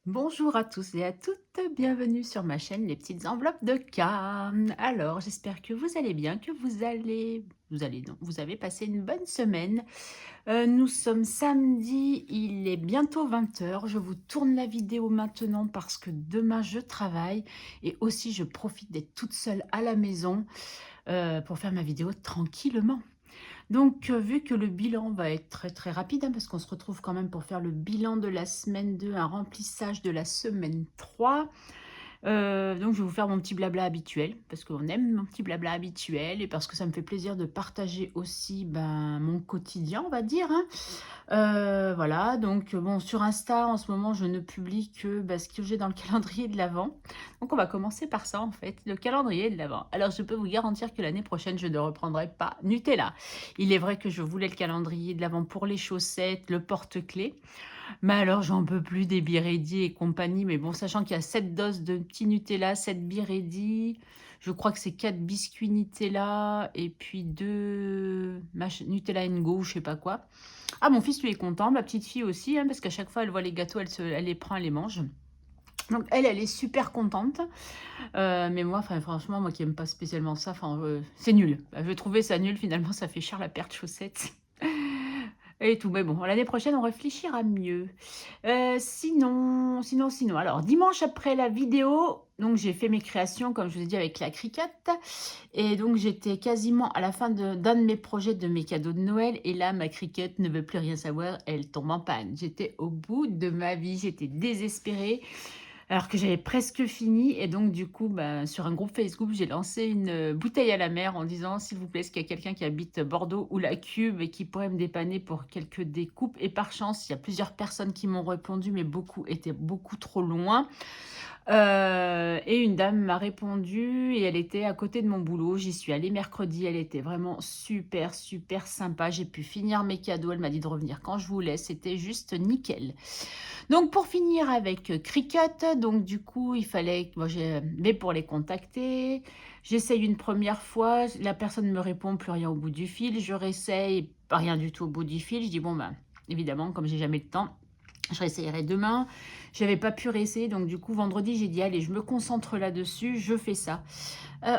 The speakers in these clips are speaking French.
Bonjour à tous et à toutes, bienvenue sur ma chaîne Les Petites Enveloppes de K. Alors, j'espère que vous allez bien, que non, vous avez passé une bonne semaine. Nous sommes samedi, il est bientôt 20 h. Je vous tourne la vidéo maintenant parce que demain je travaille et aussi je profite d'être toute seule à la maison pour faire ma vidéo tranquillement. Donc, vu que le bilan va être très très rapide, hein, parce qu'on se retrouve quand même pour faire le bilan de la semaine 2, un remplissage de la semaine 3. Donc je vais vous faire mon petit blabla habituel, parce qu'on aime mon petit blabla habituel et parce que ça me fait plaisir de partager aussi, ben, mon quotidien, on va dire, hein. Voilà, donc bon, sur Insta, en ce moment, je ne publie que, bah, ce que j'ai dans le calendrier de l'avent. Donc on va commencer par ça, en fait, le calendrier de l'avent. Alors je peux vous garantir que l'année prochaine, je ne reprendrai pas Nutella. Il est vrai que je voulais le calendrier de l'avent pour les chaussettes, le porte-clés, mais alors j'en peux plus des Biredi et compagnie. Mais bon, sachant qu'il y a 7 doses de petits Nutella, 7 Biredi, je crois que c'est 4 biscuits Nutella et puis 2 Nutella Go, je sais pas quoi. Ah, mon fils lui est content, ma petite fille aussi, hein, parce qu'à chaque fois elle voit les gâteaux, elle les prend, elle les mange. Donc elle est super contente. Mais moi, enfin, franchement, moi qui aime pas spécialement ça, enfin, c'est nul. Je vais trouver ça nul, finalement, ça fait cher la paire de chaussettes. Et tout, mais bon, l'année prochaine, on réfléchira mieux. Sinon, alors dimanche après la vidéo, donc j'ai fait mes créations, comme je vous ai dit, avec la Cricut. Et donc j'étais quasiment à la fin d'un de mes projets, de mes cadeaux de Noël. Et là, ma Cricut ne veut plus rien savoir, elle tombe en panne. J'étais au bout de ma vie, j'étais désespérée. Alors que j'avais presque fini et donc du coup, bah, sur un groupe Facebook, j'ai lancé une, bouteille à la mer en disant: «S'il vous plaît, est-ce qu'il y a quelqu'un qui habite Bordeaux ou la Cube et qui pourrait me dépanner pour quelques découpes?» Et par chance, il y a plusieurs personnes qui m'ont répondu, mais beaucoup étaient beaucoup trop loin. Et une dame m'a répondu et elle était à côté de mon boulot. J'y suis allée mercredi, elle était vraiment super, super sympa. J'ai pu finir mes cadeaux, elle m'a dit de revenir quand je voulais, c'était juste nickel. Donc pour finir avec, Cricut, donc du coup, il fallait que moi j'ai mais pour les contacter, j'essaye une première fois, la personne ne me répond, plus rien au bout du fil. Je réessaye, pas rien du tout au bout du fil. Je dis: «Bon, ben, évidemment, comme j'ai jamais le temps, je réessayerai demain». J'avais pas pu réessayer, donc du coup, vendredi, j'ai dit: «Allez, je me concentre là-dessus, je fais ça».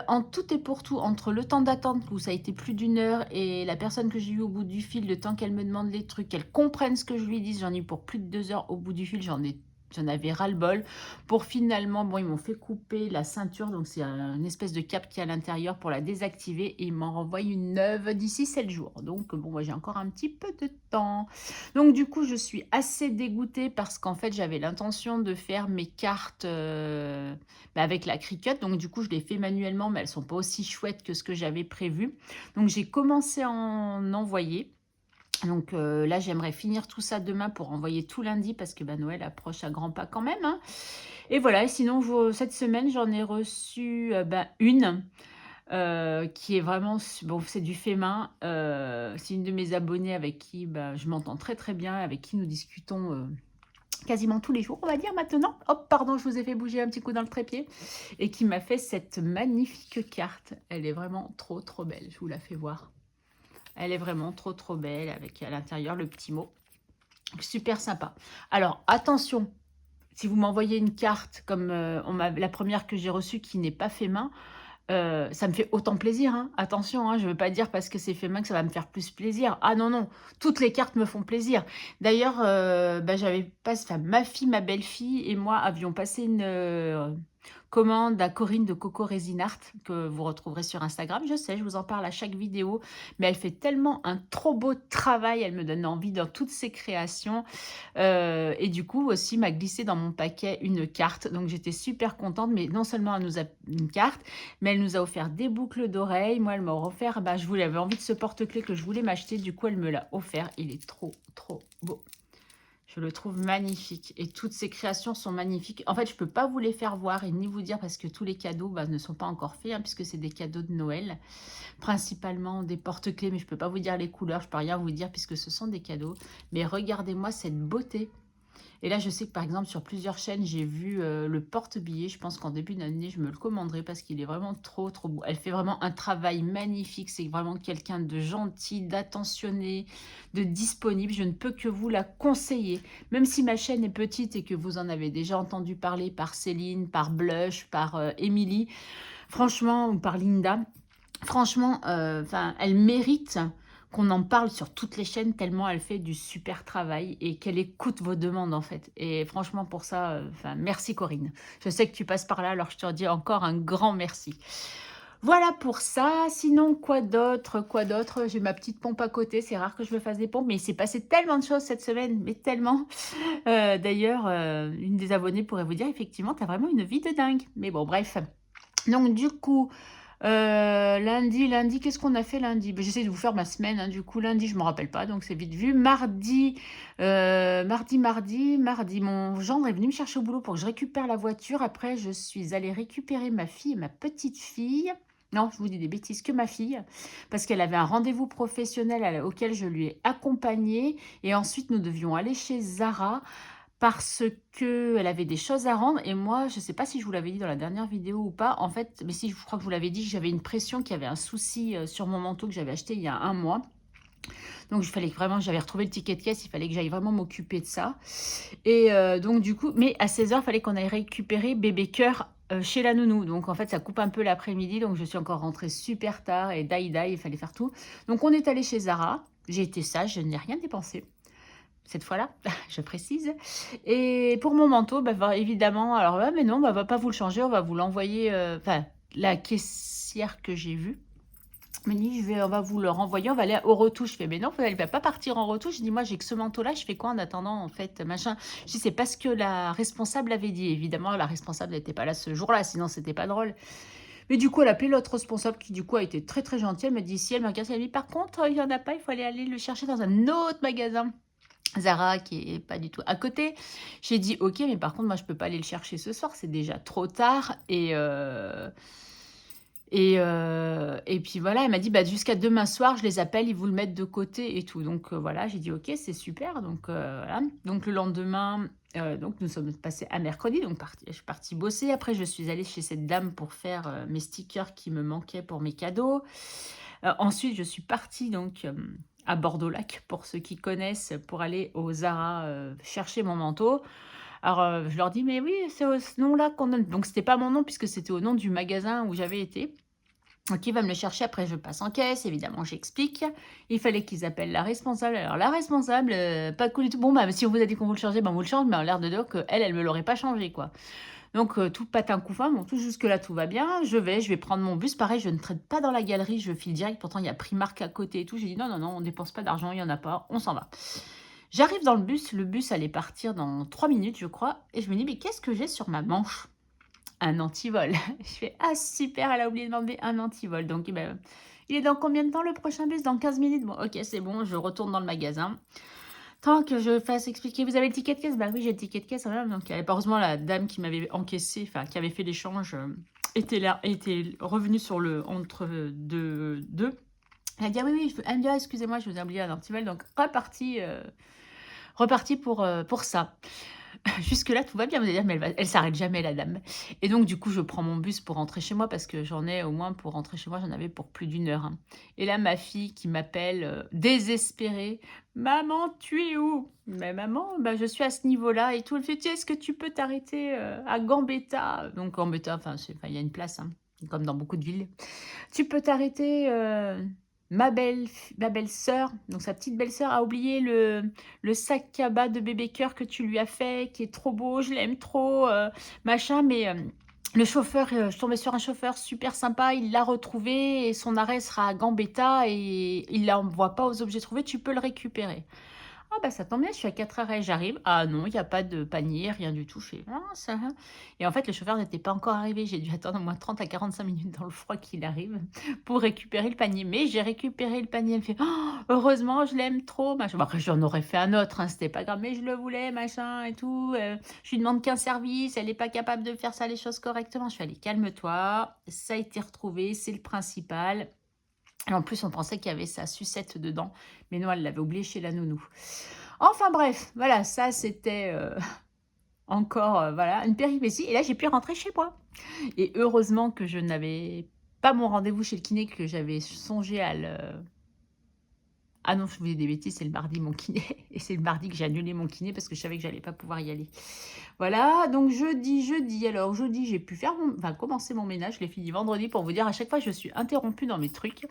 En tout et pour tout, entre le temps d'attente où ça a été plus d'une heure et la personne que j'ai eue au bout du fil, le temps qu'elle me demande les trucs, qu'elle comprenne ce que je lui dis, j'en ai eu pour plus de 2 heures au bout du fil, j'en avais ras-le-bol. Pour finalement, bon, ils m'ont fait couper la ceinture, donc c'est une espèce de cap qui est à l'intérieur pour la désactiver et ils m'en renvoient une neuve d'ici 7 jours. Donc bon, moi j'ai encore un petit peu de temps. Donc du coup, je suis assez dégoûtée parce qu'en fait, j'avais l'intention de faire mes cartes, bah, avec la Cricut. Donc du coup, je les fais manuellement, mais elles sont pas aussi chouettes que ce que j'avais prévu. Donc j'ai commencé à en envoyer. Donc là, j'aimerais finir tout ça demain pour envoyer tout lundi parce que, bah, Noël approche à grands pas quand même, hein. Et voilà, et sinon cette semaine, j'en ai reçu, bah, une, qui est vraiment bon, c'est du fait main. C'est une de mes abonnées avec qui, bah, je m'entends très, très bien, avec qui nous discutons, quasiment tous les jours, on va dire maintenant. Hop, pardon, je vous ai fait bouger un petit coup dans le trépied. Et qui m'a fait cette magnifique carte. Elle est vraiment trop, trop belle. Je vous la fais voir. Elle est vraiment trop, trop belle avec à l'intérieur le petit mot. Super sympa. Alors, attention, si vous m'envoyez une carte comme la première que j'ai reçue qui n'est pas fait main, ça me fait autant plaisir, hein. Attention, hein, je ne veux pas dire parce que c'est fait main que ça va me faire plus plaisir. Ah non, non, toutes les cartes me font plaisir. D'ailleurs, bah, ma fille, ma belle-fille et moi avions passé une, commande à Corinne de Coco Resin Art que vous retrouverez sur Instagram. Je sais, je vous en parle à chaque vidéo, mais elle fait tellement un trop beau travail, elle me donne envie dans toutes ses créations. Et du coup aussi m'a glissé dans mon paquet une carte, donc j'étais super contente. Mais non seulement elle nous a une carte, mais elle nous a offert des boucles d'oreilles. Moi, elle m'a offert, bah, j'avais envie de ce porte-clés que je voulais m'acheter, du coup elle me l'a offert. Il est trop, trop beau. Je le trouve magnifique et toutes ces créations sont magnifiques. En fait, je ne peux pas vous les faire voir et ni vous dire parce que tous les cadeaux, bah, ne sont pas encore faits, hein, puisque c'est des cadeaux de Noël, principalement des porte-clés, mais je ne peux pas vous dire les couleurs, je ne peux rien vous dire puisque ce sont des cadeaux. Mais regardez-moi cette beauté. Et là, je sais que par exemple, sur plusieurs chaînes, j'ai vu le porte-billets. Je pense qu'en début d'année, je me le commanderai parce qu'il est vraiment trop, trop beau. Elle fait vraiment un travail magnifique. C'est vraiment quelqu'un de gentil, d'attentionné, de disponible. Je ne peux que vous la conseiller. Même si ma chaîne est petite et que vous en avez déjà entendu parler par Céline, par Blush, par Émilie, franchement, ou par Linda, franchement, enfin, elle mérite qu'on en parle sur toutes les chaînes tellement elle fait du super travail et qu'elle écoute vos demandes, en fait. Et franchement, pour ça, enfin, merci Corinne. Je sais que tu passes par là, alors je te dis encore un grand merci. Voilà pour ça. Sinon, quoi d'autre? Quoi d'autre? J'ai ma petite pompe à côté. C'est rare que je me fasse des pompes, mais il s'est passé tellement de choses cette semaine, mais tellement. D'ailleurs, une des abonnées pourrait vous dire, effectivement, tu as vraiment une vie de dingue. Mais bon, bref. Donc du coup, lundi, qu'est-ce qu'on a fait lundi? Beh, j'essaie de vous faire ma semaine, hein, du coup, lundi, je me rappelle pas, donc c'est vite vu. Mardi, mon gendre est venu me chercher au boulot pour que je récupère la voiture. Après, je suis allée récupérer ma fille et ma petite fille. Non, je vous dis des bêtises, que ma fille, parce qu'elle avait un rendez-vous professionnel auquel je lui ai accompagnée. Et ensuite, nous devions aller chez Zara parce qu'elle avait des choses à rendre et moi, je ne sais pas si je vous l'avais dit dans la dernière vidéo ou pas, en fait, mais si, je crois que je vous l'avais dit, j'avais une pression, qu'il y avait un souci sur mon manteau que j'avais acheté il y a un mois. Donc, il fallait que vraiment, j'avais retrouvé le ticket de caisse, il fallait que j'aille vraiment m'occuper de ça. Et donc, du coup, mais à 16 heures, il fallait qu'on aille récupérer bébé cœur chez la nounou. Donc, en fait, ça coupe un peu l'après-midi, donc je suis encore rentrée super tard et daï, il fallait faire tout. Donc, on est allé chez Zara, j'ai été sage, je n'ai rien dépensé cette fois-là, je précise. Et pour mon manteau, bah, évidemment, alors ouais, mais non, bah, on va pas vous le changer, on va vous l'envoyer. Enfin, la caissière que j'ai vue me dit, on va vous le renvoyer, on va aller aux retouches. Je fais, mais non, elle va pas partir en retouche. Je dis, moi, j'ai que ce manteau-là, je fais quoi en attendant, en fait, machin. Je dis, c'est parce que la responsable avait dit. Évidemment, la responsable n'était pas là ce jour-là, sinon c'était pas drôle. Mais du coup, elle a appelé l'autre responsable qui, du coup, a été très, très gentille. Elle m'a dit, si elle m'a cassé, elle m'a dit, par contre, il y en a pas, il faut aller le chercher dans un autre magasin. Zara qui est pas du tout à côté. J'ai dit ok, mais par contre moi je peux pas aller le chercher ce soir, c'est déjà trop tard. Et puis voilà, elle m'a dit bah, jusqu'à demain soir, je les appelle, ils vous le mettent de côté et tout. Donc voilà, j'ai dit ok, c'est super. Donc voilà. Donc le lendemain, donc nous sommes passés à mercredi, donc je suis partie bosser. Après je suis allée chez cette dame pour faire mes stickers qui me manquaient pour mes cadeaux. Ensuite je suis partie donc à Bordeaux-Lac, pour ceux qui connaissent, pour aller au Zara chercher mon manteau. Alors, je leur dis: «Mais oui, c'est au ce nom-là qu'on donne». Donc c'était pas mon nom puisque c'était au nom du magasin où j'avais été. Donc il va me le chercher, après je passe en caisse, évidemment j'explique. Il fallait qu'ils appellent la responsable. Alors la responsable, pas cool du tout. Bon, bah, si on vous a dit qu'on vous le changeait, ben on vous le change, mais en l'air de dire qu'elle, elle me l'aurait pas changé, quoi. Donc tout patin coup fin, bon, tout jusque-là, tout va bien. Je vais prendre mon bus. Pareil, je ne traite pas dans la galerie, je file direct. Pourtant, il y a Primark à côté et tout. J'ai dit: «Non, non, non, on dépense pas d'argent, il y en a pas, on s'en va». J'arrive dans le bus allait partir dans 3 minutes, je crois et je me dis: «Mais qu'est-ce que j'ai sur ma manche?» Un antivol. Je fais: «Ah super, elle a oublié de m'enlever un antivol». Donc eh ben, il est dans combien de temps le prochain bus? Dans 15 minutes? Bon, OK, c'est bon, je retourne dans le magasin. Tant que je fasse expliquer: «Vous avez le ticket de caisse?» «Bah oui, j'ai le ticket de caisse». Voilà, donc heureusement la dame qui m'avait encaissé, enfin qui avait fait l'échange, était là, était revenue sur le entre deux. Elle a dit: «Ah oui, oui», elle me dit: «Ah excusez-moi, je vous ai oublié un antivol». Donc reparti pour ça. Jusque-là, tout va bien. Vous allez dire: «Mais elle s'arrête jamais la dame» et donc du coup, je prends mon bus pour rentrer chez moi parce que j'en ai au moins pour rentrer chez moi, j'en avais pour plus d'1 heure, hein. Et là, ma fille qui m'appelle, désespérée: «Maman, tu es où?» «Mais maman, bah, je suis à ce niveau-là et tout». Elle fait: «Tu Est-ce que tu peux t'arrêter, à Gambetta?» Donc Gambetta, enfin, il y a une place, hein, comme dans beaucoup de villes. «Tu peux t'arrêter, ma belle-sœur», donc sa petite belle-sœur, «a oublié le sac à bas de bébé cœur que tu lui as fait, qui est trop beau, je l'aime trop, machin, mais le chauffeur, je suis tombée sur un chauffeur super sympa, il l'a retrouvé et son arrêt sera à Gambetta et il l'envoie pas aux objets trouvés, tu peux le récupérer». Ah bah, ça tombe bien, je suis à 4 arrêts, j'arrive. Ah non, il y a pas de panier, rien du tout. Je fais: «Ah ça va». Et en fait, le chauffeur n'était pas encore arrivé. J'ai dû attendre au moins 30 à 45 minutes dans le froid qu'il arrive pour récupérer le panier. Mais j'ai récupéré le panier. Elle me fait: «Oh, heureusement, je l'aime trop, machin». Bon après, j'en aurais fait un autre, hein, c'était pas grave, mais je le voulais, machin et tout, je lui demande qu'un service, elle est pas capable de faire ça, les choses correctement. Je fais: «Allez, calme-toi, ça a été retrouvé, c'est le principal». Et en plus, on pensait qu'il y avait sa sucette dedans, mais non, elle l'avait oublié chez la nounou. Enfin bref, voilà, ça c'était, encore, voilà, une péripétie et là j'ai pu rentrer chez moi et heureusement que je n'avais pas mon rendez-vous chez le kiné, que j'avais songé à le ah non, je vous dis des bêtises, c'est le mardi mon kiné et c'est le mardi que j'ai annulé mon kiné parce que je savais que j'allais pas pouvoir y aller. Voilà, donc jeudi, alors jeudi, j'ai pu faire mon enfin commencer mon ménage, je l'ai fini vendredi pour vous dire à chaque fois je suis interrompue dans mes trucs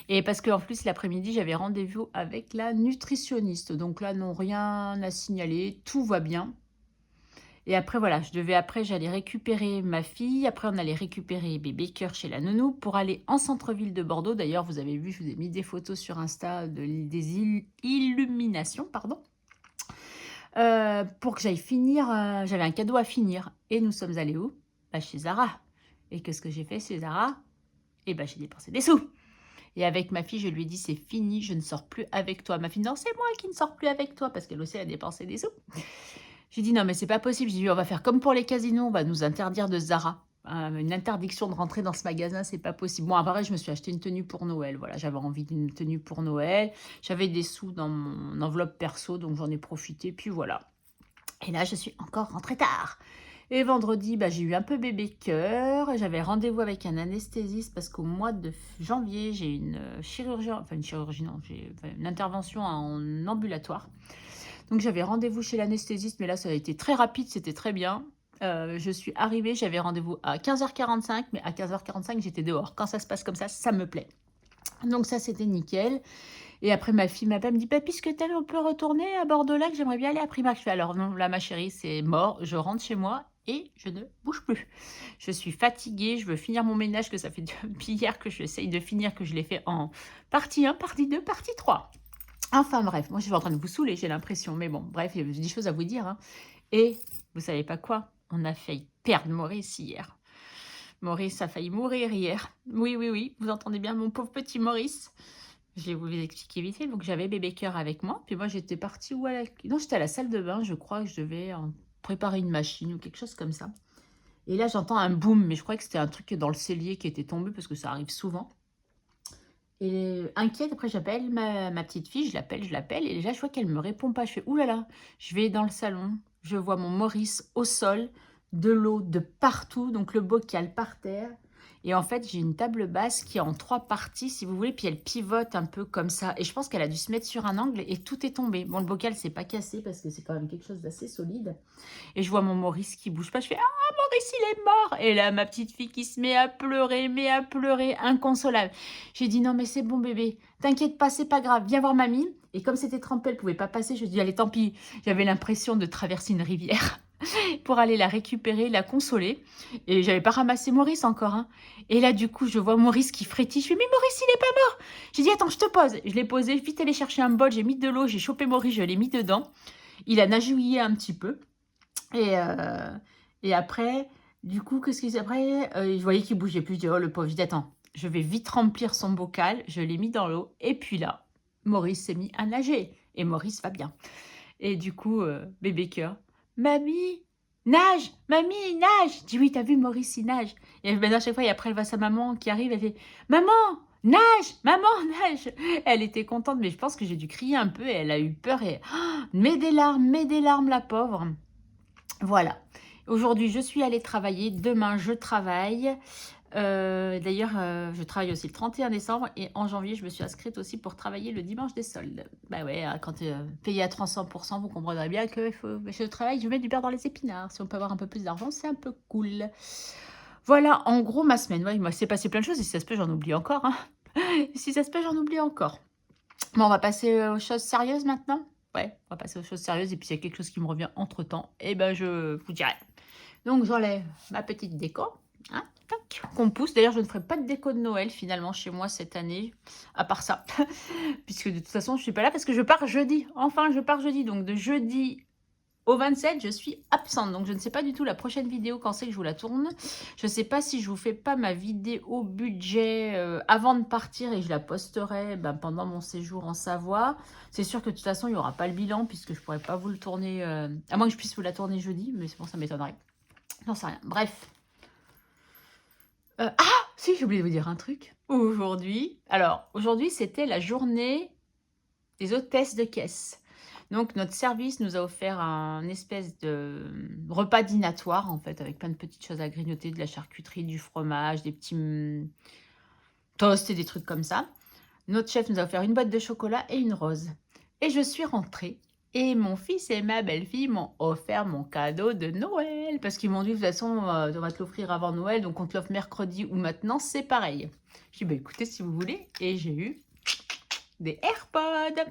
et parce qu'en plus l'après-midi, j'avais rendez-vous avec la nutritionniste. Donc là, non, rien à signaler, tout va bien. Et après voilà, j'allais récupérer ma fille, après on allait récupérer bébé Cœur chez la nounou pour aller en centre-ville de Bordeaux. D'ailleurs, vous avez vu, je vous ai mis des photos sur Insta des illuminations, pardon, pour que j'aille finir, j'avais un cadeau à finir et nous sommes allés où? Bah, chez Zara. Et qu'est-ce que j'ai fait chez Zara? Et bah, j'ai dépensé des sous. Et avec ma fille, je lui ai dit: «C'est fini, je ne sors plus avec toi». Ma fille: «Non, c'est moi qui ne sors plus avec toi», parce qu'elle aussi a dépensé des sous. J'ai dit: «Non, mais c'est pas possible». J'ai dit: «On va faire comme pour les casinos, on va nous interdire de Zara. Une interdiction de rentrer dans ce magasin, c'est pas possible». Bon, après, je me suis acheté une tenue pour Noël. Voilà, j'avais envie d'une tenue pour Noël. J'avais des sous dans mon enveloppe perso, donc j'en ai profité, puis voilà. Et là, je suis encore rentrée tard. Et vendredi, bah, j'ai eu un peu bébé cœur. J'avais rendez-vous avec un anesthésiste parce qu'au mois de janvier, j'ai une chirurgie, enfin une chirurgie, non, j'ai une intervention en ambulatoire. Donc j'avais rendez-vous chez l'anesthésiste, mais là, ça a été très rapide, c'était très bien. Je suis arrivée, j'avais rendez-vous à 15h45, mais à 15h45, j'étais dehors. Quand ça se passe comme ça me plaît. Donc ça, c'était nickel. Et après, ma fille m'appelle, me dit: «Bah, puisque tu on peut retourner à Bordeaux-Lac, j'aimerais bien aller à Primark». Je fais: «Alors non, là, ma chérie, c'est mort, je rentre chez moi et je ne bouge plus. Je suis fatiguée, je veux finir mon ménage que ça fait depuis hier que j'essaye de finir, que je l'ai fait en partie 1, partie 2, partie 3». Enfin bref, moi je suis en train de vous saouler, j'ai l'impression, mais bon, bref, il y a des choses à vous dire, hein. Et vous savez pas quoi? On a failli perdre Maurice hier. Maurice a failli mourir hier. Oui, oui, oui, vous entendez bien mon pauvre petit Maurice. Je vais vous expliquer vite fait. Donc j'avais bébé cœur avec moi, puis moi j'étais partie où à la non, j'étais à la salle de bain, je crois que je devais, préparer une machine ou quelque chose comme ça. Et là j'entends un boum, mais je crois que c'était un truc dans le cellier qui était tombé parce que ça arrive souvent. Et inquiète, après j'appelle ma petite fille, je l'appelle et déjà je vois qu'elle me répond pas. Je fais: «Ouh là là!» Je vais dans le salon, je vois mon Maurice au sol, de l'eau de partout, donc le bocal par terre et en fait, j'ai une table basse qui est en 3 parties si vous voulez, puis elle pivote un peu comme ça et je pense qu'elle a dû se mettre sur un angle et tout est tombé. Bon, le bocal s'est pas cassé parce que c'est quand même quelque chose d'assez solide et je vois mon Maurice qui bouge pas. Je fais: «Ah, Maurice, il est mort!» Et là, ma petite fille qui se met à pleurer, inconsolable. J'ai dit: «Non, mais c'est bon bébé, t'inquiète pas, c'est pas grave, viens voir mamie». Et comme c'était trempé, elle pouvait pas passer, je dis: «Allez, tant pis». J'avais l'impression de traverser une rivière pour aller la récupérer, la consoler. Et j'avais pas ramassé Maurice encore, hein. Et là, du coup, je vois Maurice qui frétille. Je fais: «Mais Maurice, il est pas mort!» J'ai dit: «Attends, je te pose». Je l'ai posé, vite allé chercher un bol, j'ai mis de l'eau, j'ai chopé Maurice, je l'ai mis dedans. Il a nagouillé un petit peu. Et, et après, du coup, qu'est-ce qu'il après, je voyais qu'il bougeait plus. Je dis: «Oh le pauvre». Je dis: «Attends, je vais vite remplir son bocal». Je l'ai mis dans l'eau et puis là, Maurice s'est mis à nager et Maurice va bien. Et du coup, bébé cœur: «Mamie, nage! Mamie, nage!» Je dis: «Oui, tu as vu Maurice, il nage». Et maintenant à chaque fois et après elle voit sa maman qui arrive, elle fait: «Maman, nage! Maman, nage!» Elle était contente, mais je pense que j'ai dû crier un peu et elle a eu peur et mais des larmes la pauvre. Voilà. Aujourd'hui, je suis allée travailler. Demain, je travaille. D'ailleurs, je travaille aussi le 31 décembre et en janvier, je me suis inscrite aussi pour travailler le dimanche des soldes. Bah ouais, quand payé à 300%, vous comprendrez bien que je travaille, je mets du beurre dans les épinards. Si on peut avoir un peu plus d'argent, c'est un peu cool. Voilà, en gros, ma semaine. Ouais, il s'est passé plein de choses et si ça se peut, j'en oublie encore, hein. Si ça se peut, j'en oublie encore. Bon, on va passer aux choses sérieuses maintenant. Ouais, on va passer aux choses sérieuses et puis s'il y a quelque chose qui me revient entre-temps, eh ben, je vous dirai. Donc j'enlève ma petite déco, hein, tac, qu'on pousse. D'ailleurs, je ne ferai pas de déco de Noël finalement chez moi cette année, à part ça. Puisque de toute façon, je suis pas là parce que je pars jeudi. Enfin, je pars jeudi. Donc de jeudi au 27, je suis absente. Donc je ne sais pas du tout la prochaine vidéo quand c'est que je vous la tourne. Je ne sais pas si je vous fais pas ma vidéo budget avant de partir et je la posterai pendant mon séjour en Savoie. C'est sûr que de toute façon, il n'y aura pas le bilan puisque je ne pourrai pas vous le tourner, à moins que je puisse vous la tourner jeudi, mais c'est bon, ça m'étonnerait. J'en sais rien. Bref. Ah, si, j'ai oublié de vous dire un truc. Aujourd'hui, c'était la journée des hôtesses de caisse. Donc notre service nous a offert un espèce de repas dînatoire, en fait, avec plein de petites choses à grignoter, de la charcuterie, du fromage, des petits, toasts et des trucs comme ça. Notre chef nous a offert une boîte de chocolat et une rose. Et je suis rentrée et mon fils et ma belle-fille m'ont offert mon cadeau de Noël parce qu'ils m'ont dit: «De toute façon, on va te l'offrir avant Noël, donc on te l'offre mercredi ou maintenant, c'est pareil». J'ai dit: «Bah, écoutez, si vous voulez», et j'ai eu des AirPods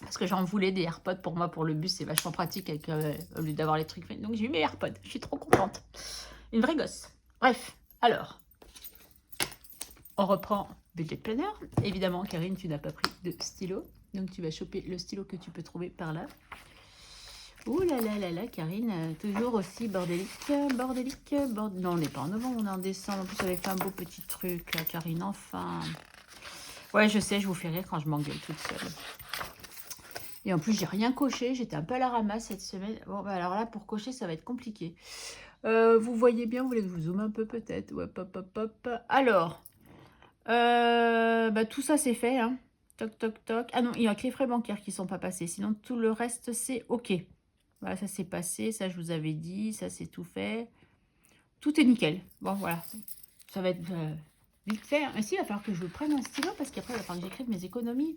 parce que j'en voulais des AirPods pour moi, pour le bus, c'est vachement pratique avec, au lieu d'avoir les trucs, donc j'ai eu mes AirPods. Je suis trop contente. Une vraie gosse. Bref, alors, on reprend Budget Planner. Évidemment, Karine, tu n'as pas pris de stylo. Donc, tu vas choper le stylo que tu peux trouver par là. Ouh là là là là, Karine, toujours aussi bordélique. Non, on n'est pas en novembre, on est en décembre. En plus, elle avait fait un beau petit truc, là, Karine, enfin. Ouais, je sais, je vous fais rire quand je m'engueule toute seule. Et en plus, j'ai rien coché. J'étais un peu à la ramasse cette semaine. Bon, bah alors là, pour cocher, ça va être compliqué. Vous voyez bien, vous voulez que je vous zoome un peu peut-être. Ouais, hop, hop, hop. Alors, bah, tout ça, c'est fait. Hein. Toc, toc, toc. Ah non, il y a que les frais bancaires qui ne sont pas passés. Sinon, tout le reste, c'est OK. Voilà, ça, c'est passé. Ça, je vous avais dit. Ça, c'est tout fait. Tout est nickel. Bon, voilà. Ça va être vite fait. Hein. Ici, il va falloir que je prenne un stylo parce qu'après, il va falloir que j'écrive mes économies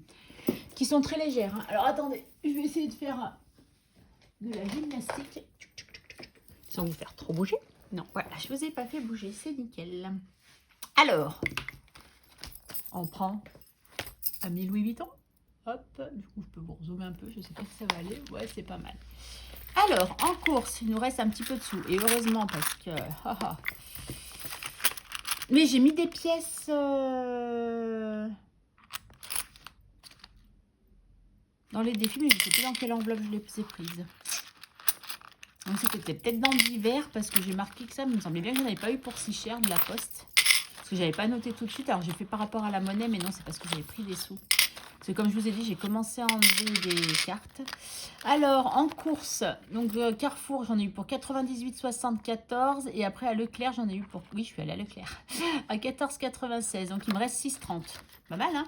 qui sont très légères. Hein. Alors, attendez. Je vais essayer de faire de la gymnastique sans vous faire trop bouger. Non, voilà. Je ne vous ai pas fait bouger. C'est nickel. Alors, on prend à 1000 Louis Vuitton. Hop, du coup, je peux vous zoomer un peu. Je ne sais pas si ça va aller. Ouais, c'est pas mal. Alors, en course, il nous reste un petit peu de sous. Et heureusement, parce que... Mais j'ai mis des pièces... dans les défis, mais je ne sais plus dans quelle enveloppe je les ai prises. Donc, c'était peut-être dans d'hiver, parce que j'ai marqué que ça. Mais il me semblait bien que je n'en avais pas eu pour si cher de la poste. Parce que je n'avais pas noté tout de suite. Alors, j'ai fait par rapport à la monnaie, mais non, c'est parce que j'avais pris des sous. Parce que comme je vous ai dit, j'ai commencé à enlever des cartes. Alors, en course, donc Carrefour, j'en ai eu pour 98,74. Et après, à Leclerc, j'en ai eu pour... Oui, je suis allée à Leclerc. À 14,96. Donc, il me reste 6,30. Pas mal, hein?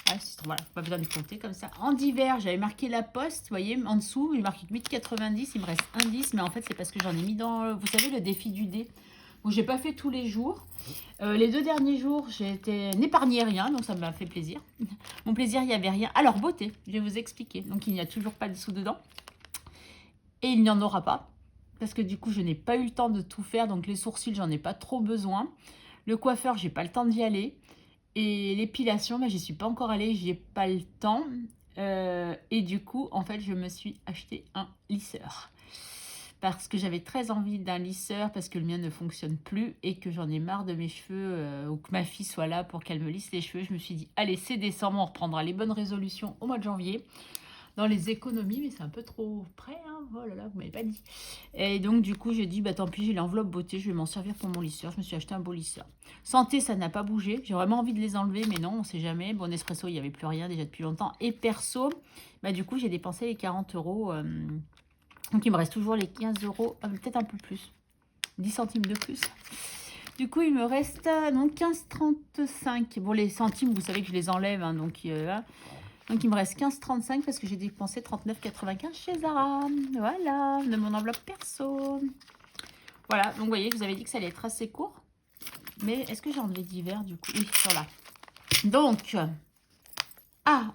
Ouais, voilà, pas besoin de compter comme ça. En divers, j'avais marqué la poste, vous voyez, en dessous, j'ai marqué 8,90. Il me reste 1,10. Mais en fait, c'est parce que j'en ai mis dans, vous savez, le défi du dé. Donc, j'ai pas fait tous les jours. Les 2 derniers jours, n'épargné rien, donc ça m'a fait plaisir. Mon plaisir, il n'y avait rien. Alors, beauté, je vais vous expliquer. Donc, il n'y a toujours pas de sous dedans. Et il n'y en aura pas. Parce que du coup, je n'ai pas eu le temps de tout faire. Donc, les sourcils, j'en ai pas trop besoin. Le coiffeur, j'ai pas le temps d'y aller. Et l'épilation, j'y suis pas encore allée. J'y ai pas le temps. Et du coup, en fait, je me suis acheté un lisseur. Parce que j'avais très envie d'un lisseur, parce que le mien ne fonctionne plus et que j'en ai marre de mes cheveux, ou que ma fille soit là pour qu'elle me lisse les cheveux. Je me suis dit, allez, c'est décembre, on reprendra les bonnes résolutions au mois de janvier, dans les économies, mais c'est un peu trop près, hein. Oh là là, vous m'avez pas dit. Et donc, du coup, j'ai dit, bah tant pis, j'ai l'enveloppe beauté, je vais m'en servir pour mon lisseur. Je me suis acheté un beau lisseur. Santé, ça n'a pas bougé. J'ai vraiment envie de les enlever, mais non, on sait jamais. Bon, Nespresso, il n'y avait plus rien déjà depuis longtemps. Et perso, bah du coup, j'ai dépensé les 40 euros. Donc, il me reste toujours les 15 euros, peut-être un peu plus, 10 centimes de plus. Du coup, il me reste donc 15,35. Bon, les centimes, vous savez que je les enlève, hein, donc il me reste 15,35 parce que j'ai dépensé 39,95 chez Zara. Voilà, de mon enveloppe perso. Voilà, donc vous voyez, je vous avais dit que ça allait être assez court. Mais est-ce que j'ai enlevé divers du coup? Oui, voilà. Donc,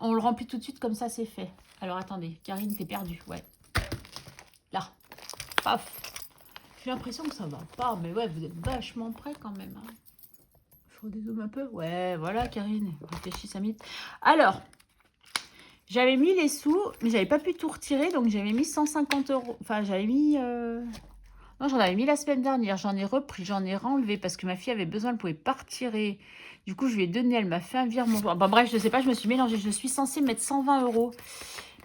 on le remplit tout de suite comme ça, c'est fait. Alors, attendez, Karine, t'es perdue, ouais. Là, paf. J'ai l'impression que ça va pas, mais ouais, vous êtes vachement près quand même. Hein. Je redézoome un peu. Ouais, voilà, Karine, réfléchis 5 minutes. Alors, j'avais mis les sous, mais j'avais pas pu tout retirer, donc j'avais mis 150 euros. Enfin, j'avais mis... Non, j'en avais mis la semaine dernière. J'en ai repris, j'en ai renlevé parce que ma fille avait besoin, elle pouvait pas retirer. Du coup, je lui ai donné, elle m'a fait un virement. Bon, bref, je sais pas, je me suis mélangée. Je suis censée mettre 120 euros.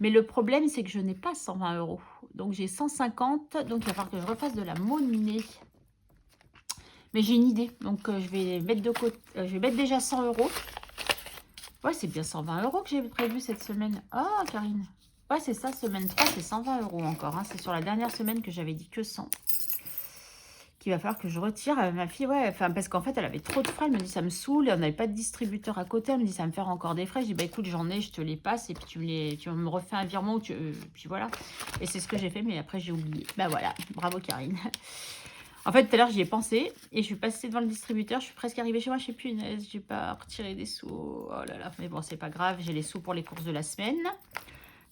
Mais le problème, c'est que je n'ai pas 120 euros. Donc, j'ai 150. Donc, il va falloir que je refasse de la monnaie. Mais j'ai une idée. Donc, je vais mettre de côté. Je vais mettre déjà 100 euros. Ouais, c'est bien 120 euros que j'ai prévu cette semaine. Ah, Karine. Ouais, c'est ça, semaine 3, c'est 120 euros encore. Hein. C'est sur la dernière semaine que j'avais dit que 100. qu'il va falloir que je retire. Ma fille, ouais, enfin, parce qu'en fait, elle avait trop de frais. Elle me dit, ça me saoule. Et on n'avait pas de distributeur à côté. Elle me dit, ça va me faire encore des frais. Je dis, bah écoute, j'en ai, je te les passe. Et puis, tu me refais un virement. Puis voilà. Et c'est ce que j'ai fait, mais après, j'ai oublié. Bah voilà, bravo Karine. En fait, tout à l'heure, j'y ai pensé. Et je suis passée devant le distributeur. Je suis presque arrivée chez moi. Je sais plus, j'ai pas retiré des sous. Oh là là. Mais bon, c'est pas grave. J'ai les sous pour les courses de la semaine.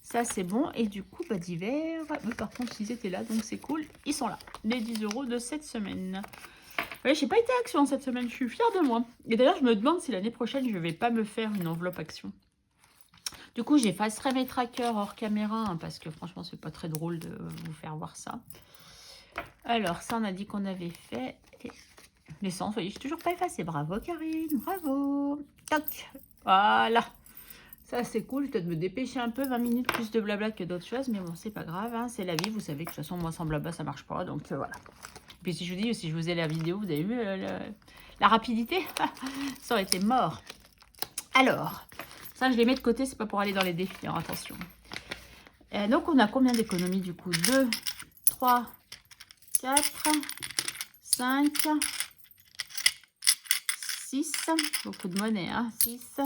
Ça, c'est bon. Et du coup, bah, d'hiver. Mais par contre, ils étaient là, donc c'est cool. Ils sont là. Les 10 € de cette semaine. Ouais, j'ai pas été action cette semaine. Je suis fière de moi. Et d'ailleurs, je me demande si l'année prochaine, je vais pas me faire une enveloppe action. Du coup, j'effacerai mes trackers hors caméra. Hein, parce que franchement, c'est pas très drôle de vous faire voir ça. Alors, ça, on a dit qu'on avait fait. L'essence, voyez, je suis toujours pas effacée. Bravo, Karine. Bravo. Toc. Voilà. Ça, c'est cool. Peut-être me dépêcher un peu. 20 minutes plus de blabla que d'autres choses. Mais bon, c'est pas grave. Hein, c'est la vie. Vous savez que de toute façon, moi, sans blabla, ça marche pas. Donc, voilà. Puis si je vous dis, si je vous ai la vidéo, vous avez vu la rapidité. Ça aurait été mort. Alors, ça, je les mets de côté. C'est pas pour aller dans les défis. Alors, attention. Donc, on a combien d'économies du coup? 2, 3, 4, 5, 6. Beaucoup de monnaie, hein. 6,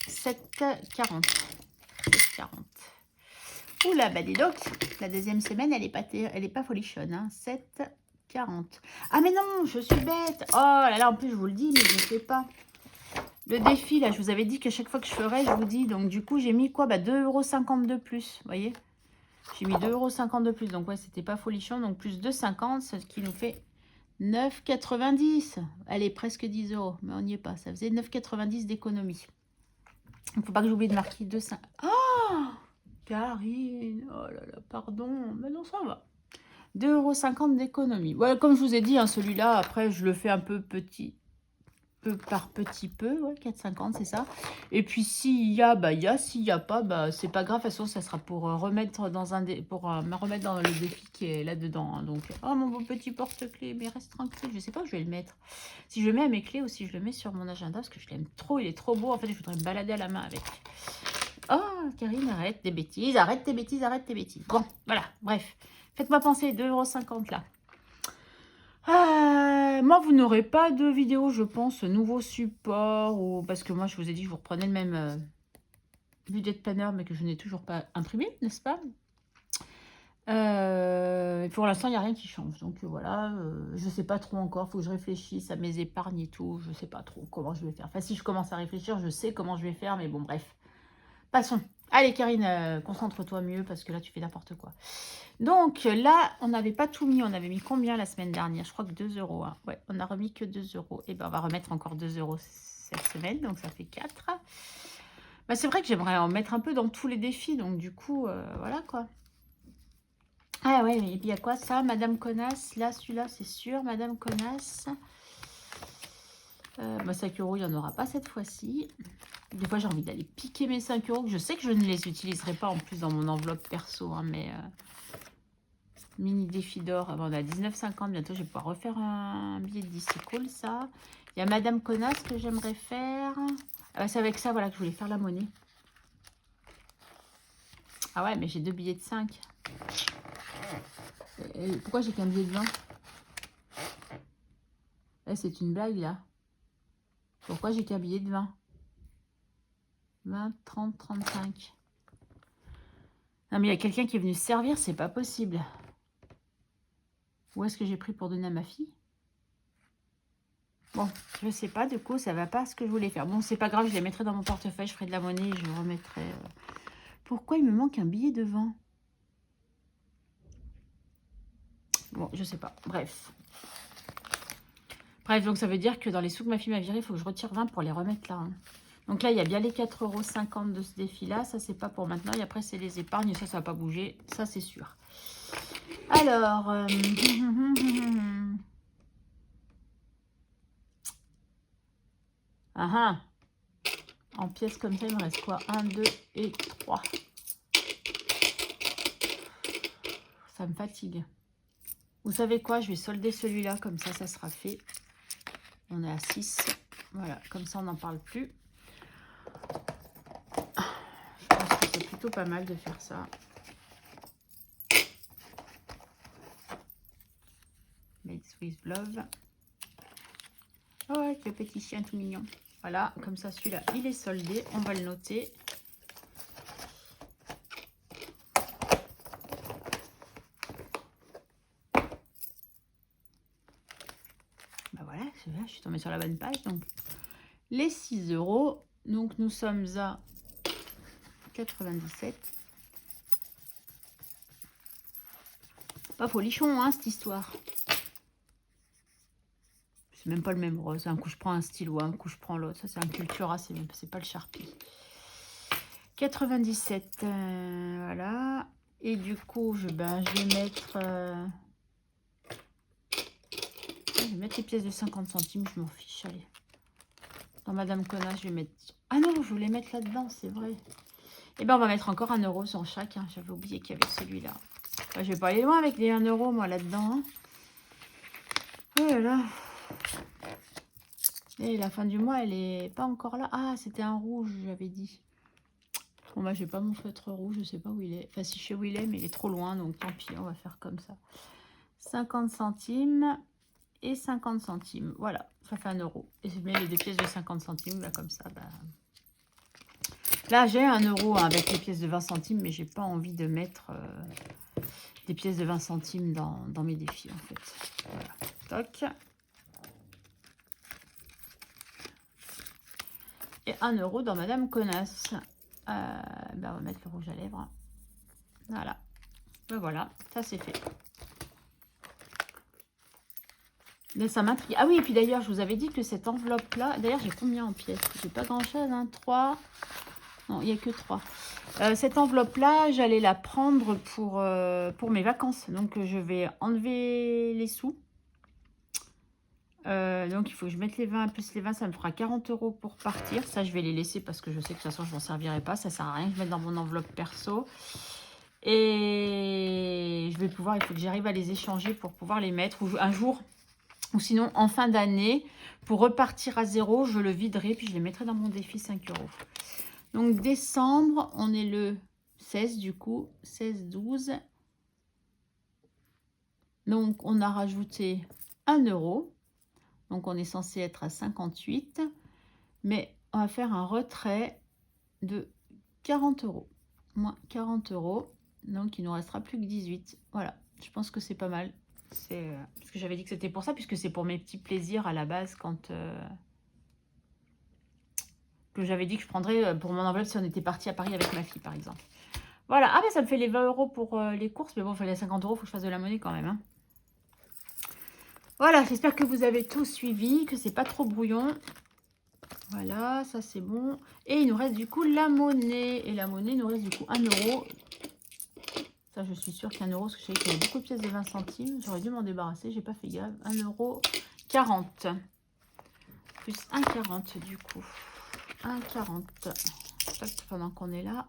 7, 40. 40. Oula, bah dis donc, la deuxième semaine, elle est pas folichonne. Hein. 7, 40. Ah mais non, je suis bête. Oh là là, en plus, je vous le dis, mais je ne sais pas. Le défi, là, je vous avais dit qu'à chaque fois que je ferais, je vous dis. Donc, du coup, j'ai mis quoi? Bah 2,50 € de plus, vous voyez? J'ai mis 2,50 € de plus. Donc, ouais, c'était pas folichon. Donc, plus 2,50, ce qui nous fait 9,90. Allez, presque 10 €. Mais on n'y est pas. Ça faisait 9,90 d'économie. Il ne faut pas que j'oublie de marquer 2,50. Oh Karine, oh là là, pardon. Mais non, ça va. 2,50 € d'économie. Ouais, comme je vous ai dit, hein, celui-là, après, je le fais un peu petit. Peu par petit peu, ouais, 4,50 c'est ça. Et puis s'il y a, bah il y a, s'il n'y a pas, bah c'est pas grave, de toute façon ça sera pour remettre dans me remettre dans le défi qui est là-dedans. Hein. Donc, oh mon beau petit porte-clés, mais reste tranquille, je sais pas où je vais le mettre. Si je le mets à mes clés ou si je le mets sur mon agenda, parce que je l'aime trop, il est trop beau, en fait je voudrais me balader à la main avec. Oh Karine, arrête tes bêtises, arrête tes bêtises, arrête tes bêtises. Bon, voilà, bref. Faites-moi penser, 2,50 € là. Moi, vous n'aurez pas de vidéo, je pense, nouveau support. Ou... Parce que moi, je vous ai dit, je vous reprenais le même budget de planner, mais que je n'ai toujours pas imprimé, n'est-ce pas? Pour l'instant, il n'y a rien qui change. Donc voilà, je ne sais pas trop encore. Il faut que je réfléchisse à mes épargnes et tout. Je ne sais pas trop comment je vais faire. Enfin, si je commence à réfléchir, je sais comment je vais faire. Mais bon, bref. Passons. Allez, Karine, concentre-toi mieux parce que là, tu fais n'importe quoi. Donc là, on n'avait pas tout mis. On avait mis combien la semaine dernière? Je crois que 2 €. Hein. Ouais, on n'a remis que 2 €. Et ben, on va remettre encore 2 € cette semaine. Donc, ça fait 4. Bah, c'est vrai que j'aimerais en mettre un peu dans tous les défis. Donc, du coup, voilà quoi. Ah ouais, mais il y a quoi ça? Madame Connasse. Là, celui-là, c'est sûr. Madame Connasse. Bah, 5 €, il n'y en aura pas cette fois-ci. Des fois, j'ai envie d'aller piquer mes 5 €. Je sais que je ne les utiliserai pas en plus dans mon enveloppe perso. Hein, mais mini défi d'or. On a 19,50. Bientôt, je vais pouvoir refaire un billet de 10. C'est cool, ça. Il y a Madame Connasse que j'aimerais faire. Ah, c'est avec ça, voilà, que je voulais faire la monnaie. Ah ouais, mais j'ai 2 billets de 5. Et pourquoi j'ai qu'un billet de 20? C'est une blague, là. Pourquoi j'ai qu'un billet de 20? 20, 30, 35. Non, mais il y a quelqu'un qui est venu se servir, c'est pas possible. Où est-ce que j'ai pris pour donner à ma fille? Bon, je sais pas, du coup, ça va pas ce que je voulais faire. Bon, c'est pas grave, je les mettrai dans mon portefeuille, je ferai de la monnaie et je remettrai... Pourquoi il me manque un billet de 20? Bon, je sais pas, bref. Bref, donc ça veut dire que dans les sous que ma fille m'a viré, il faut que je retire 20 pour les remettre là. Hein. Donc là, il y a bien les 4,50 € de ce défi-là. Ça, c'est pas pour maintenant. Et après, c'est les épargnes. Ça, ça va pas bouger. Ça, c'est sûr. Alors... En pièces comme ça, il me reste quoi? 1, 2 et 3. Ça me fatigue. Vous savez quoi? Je vais solder celui-là. Comme ça, ça sera fait. On est à 6. Voilà. Comme ça, on n'en parle plus. Je pense que c'est plutôt pas mal de faire ça. with love. Oh, avec le petit chien tout mignon. Voilà, comme ça, celui-là, il est soldé. On va le noter. Bah voilà, je suis tombée sur la bonne page. Donc, les 6 euros. Donc, nous sommes à 97. Pas folichon, hein, cette histoire. C'est même pas le même rose. Un coup, je prends un stylo, un coup, je prends l'autre. Ça, c'est un Cultura, c'est pas le Sharpie. 97, voilà. Et du coup, je vais mettre... je vais mettre les pièces de 50 centimes, je m'en fiche, allez. Dans Madame Connasse, je vais mettre... Ah non, je voulais mettre là-dedans, c'est vrai. Et ben on va mettre encore 1 euro sur chaque. Hein. J'avais oublié qu'il y avait celui-là. Enfin, je vais pas aller loin avec les 1 euro, moi, là-dedans. Hein. Oh là là. Et la fin du mois, elle est pas encore là. Ah, c'était un rouge, j'avais dit. Bon, bah, j'ai pas mon feutre rouge, je sais pas où il est. Enfin, si je sais où il est, mais il est trop loin, donc tant pis, on va faire comme ça. 50 centimes et 50 centimes. Voilà, ça fait 1 euro. Et je mets les 2 pièces de 50 centimes, là, comme ça. Bah... Là, j'ai 1 euro hein, avec les pièces de 20 centimes, mais j'ai pas envie de mettre des pièces de 20 centimes dans mes défis, en fait. Voilà, toc. Et 1 euro dans Madame Connasse. On va mettre le rouge à lèvres. Voilà. Ben voilà, ça c'est fait. Mais ça m'intrigue. Ah oui, et puis d'ailleurs, je vous avais dit que cette enveloppe-là... D'ailleurs, j'ai combien en pièces? J'ai pas grand-chose, hein. 3. Non, il n'y a que 3. Cette enveloppe-là, j'allais la prendre pour mes vacances. Donc, je vais enlever les sous. Donc, il faut que je mette les 20 plus les 20. Ça me fera 40 euros pour partir. Ça, je vais les laisser parce que je sais que de toute façon, je m'en servirai pas. Ça sert à rien que je mette dans mon enveloppe perso. Et je vais pouvoir... Il faut que j'arrive à les échanger pour pouvoir les mettre un jour... Ou sinon, en fin d'année, pour repartir à zéro, je le viderai, puis je les mettrai dans mon défi 5 euros. Donc, décembre, on est le 16 du coup. 16, 12. Donc, on a rajouté 1 euro. Donc, on est censé être à 58. Mais on va faire un retrait de 40 euros. Moins 40 euros. Donc, il nous restera plus que 18. Voilà, je pense que c'est pas mal. C'est parce que j'avais dit que c'était pour ça, puisque c'est pour mes petits plaisirs à la base quand que j'avais dit que je prendrais pour mon enveloppe si on était parti à Paris avec ma fille par exemple. Voilà, ah ben ça me fait les 20 euros pour les courses, mais bon, il fallait 50 euros, il faut que je fasse de la monnaie quand même. Hein. Voilà, j'espère que vous avez tout suivi, que c'est pas trop brouillon. Voilà, ça c'est bon. Et il nous reste du coup la monnaie. Et la monnaie, il nous reste du coup 1 euro. Ça, je suis sûre qu'un euro, parce que je savais qu'il y avait beaucoup de pièces de 20 centimes. J'aurais dû m'en débarrasser, j'ai pas fait gaffe. 1 euro 40. Plus 1,40 du coup. 1,40. Pendant qu'on est là.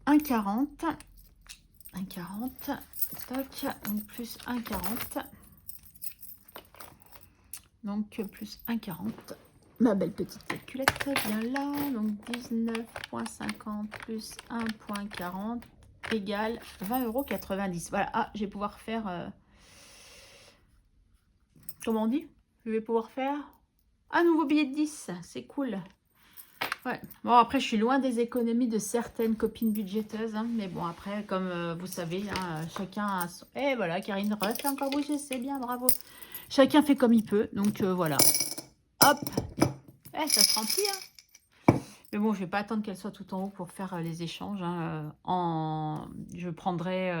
1,40. 1,40. Toc. Donc plus 1,40. Donc plus 1,40. Ma belle petite calculette, bien là. Donc 19,50 plus 1,40 égale 20,90 €. Voilà, ah, je vais pouvoir faire... comment on dit? Je vais pouvoir faire un nouveau billet de 10. C'est cool. Ouais. Bon, après, je suis loin des économies de certaines copines budgéteuses. Hein, mais bon, après, comme vous savez, hein, chacun a son... Et voilà, Karine Ruff, encore bougé, c'est bien, bravo. Chacun fait comme il peut. Donc, voilà. Hop. Ça se remplit, hein. Mais bon, je vais pas attendre qu'elle soit tout en haut pour faire les échanges. Hein. Je prendrai,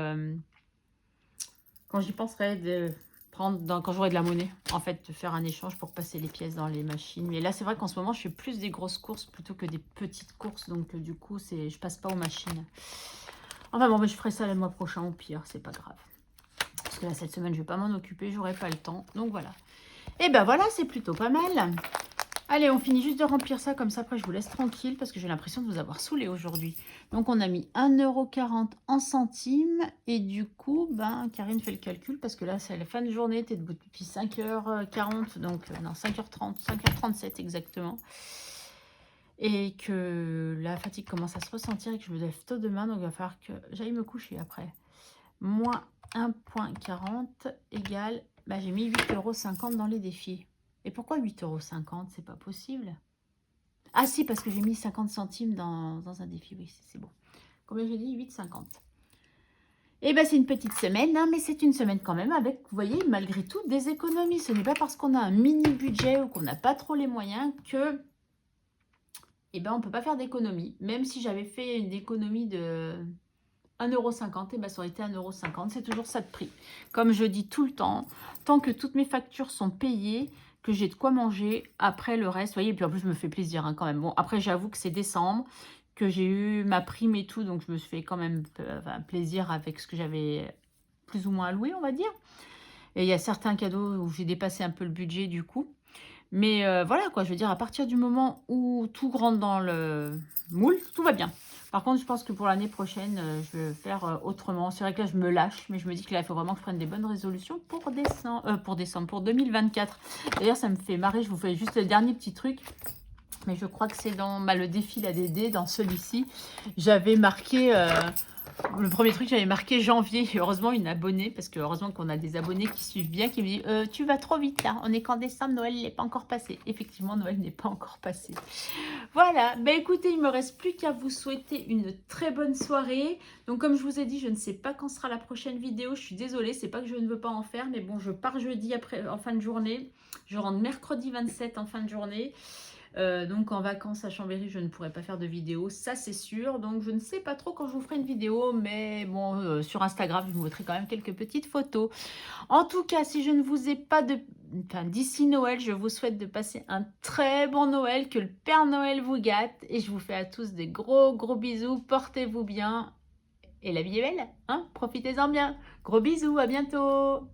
quand j'y penserai, de prendre quand j'aurai de la monnaie, en fait, de faire un échange pour passer les pièces dans les machines. Mais là, c'est vrai qu'en ce moment, je fais plus des grosses courses plutôt que des petites courses. Donc, du coup, je passe pas aux machines. Enfin bon, mais je ferai ça le mois prochain au pire, c'est pas grave. Parce que là, cette semaine, je vais pas m'en occuper, j'aurai pas le temps. Donc, voilà. Et ben voilà, c'est plutôt pas mal. Allez, on finit juste de remplir ça, comme ça après je vous laisse tranquille parce que j'ai l'impression de vous avoir saoulé aujourd'hui. Donc on a mis 1,40 € en centimes et du coup, Karine fait le calcul parce que là c'est la fin de journée, tu es debout depuis 5h40, donc non 5h30, 5h37 exactement. Et que la fatigue commence à se ressentir et que je me lève tôt demain, donc il va falloir que j'aille me coucher après. Moins 1,40 égale Bah, j'ai mis 8,50 € dans les défis. Et pourquoi 8,50 €? C'est pas possible. Ah si, parce que j'ai mis 50 centimes dans un défi. Oui, c'est bon. Combien j'ai dit? 8,50. Et ben c'est une petite semaine, hein, mais c'est une semaine quand même avec, vous voyez, malgré tout, des économies. Ce n'est pas parce qu'on a un mini budget ou qu'on n'a pas trop les moyens que, eh ben, on ne peut pas faire d'économie. Même si j'avais fait une économie de 1,50 €, et ben ça aurait été 1,50 €. C'est toujours ça de prix. Comme je dis tout le temps, tant que toutes mes factures sont payées, que j'ai de quoi manger, après le reste, vous voyez, et puis en plus je me fais plaisir hein, quand même. Bon, après j'avoue que c'est décembre, que j'ai eu ma prime et tout, donc je me suis fait quand même enfin, plaisir avec ce que j'avais plus ou moins alloué, on va dire. Et il y a certains cadeaux où j'ai dépassé un peu le budget du coup. Mais voilà quoi, je veux dire, à partir du moment où tout rentre dans le moule, tout va bien. Par contre, je pense que pour l'année prochaine, je vais faire autrement. C'est vrai que là, je me lâche, mais je me dis que là, il faut vraiment que je prenne des bonnes résolutions pour 2024. D'ailleurs, ça me fait marrer, je vous fais juste le dernier petit truc. Mais je crois que c'est dans le défi la DD, dans celui-ci. J'avais marqué, le premier truc, j'avais marqué janvier. Et heureusement, une abonnée, parce que heureusement qu'on a des abonnés qui suivent bien, qui me dit tu vas trop vite là, on est qu'en décembre, Noël n'est pas encore passé. Effectivement, Noël n'est pas encore passé. Voilà, ben écoutez, il me reste plus qu'à vous souhaiter une très bonne soirée. Donc comme je vous ai dit, je ne sais pas quand sera la prochaine vidéo, je suis désolée, c'est pas que je ne veux pas en faire, mais bon, je pars jeudi après, en fin de journée, je rentre mercredi 27 en fin de journée. Donc en vacances à Chambéry, je ne pourrai pas faire de vidéo, ça c'est sûr. Donc je ne sais pas trop quand je vous ferai une vidéo, mais bon, sur Instagram, je vous montrerai quand même quelques petites photos. En tout cas, si je ne vous ai pas d'ici Noël, je vous souhaite de passer un très bon Noël, que le Père Noël vous gâte. Et je vous fais à tous des gros gros bisous, portez-vous bien. Et la vie est belle, hein? Profitez-en bien. Gros bisous, à bientôt.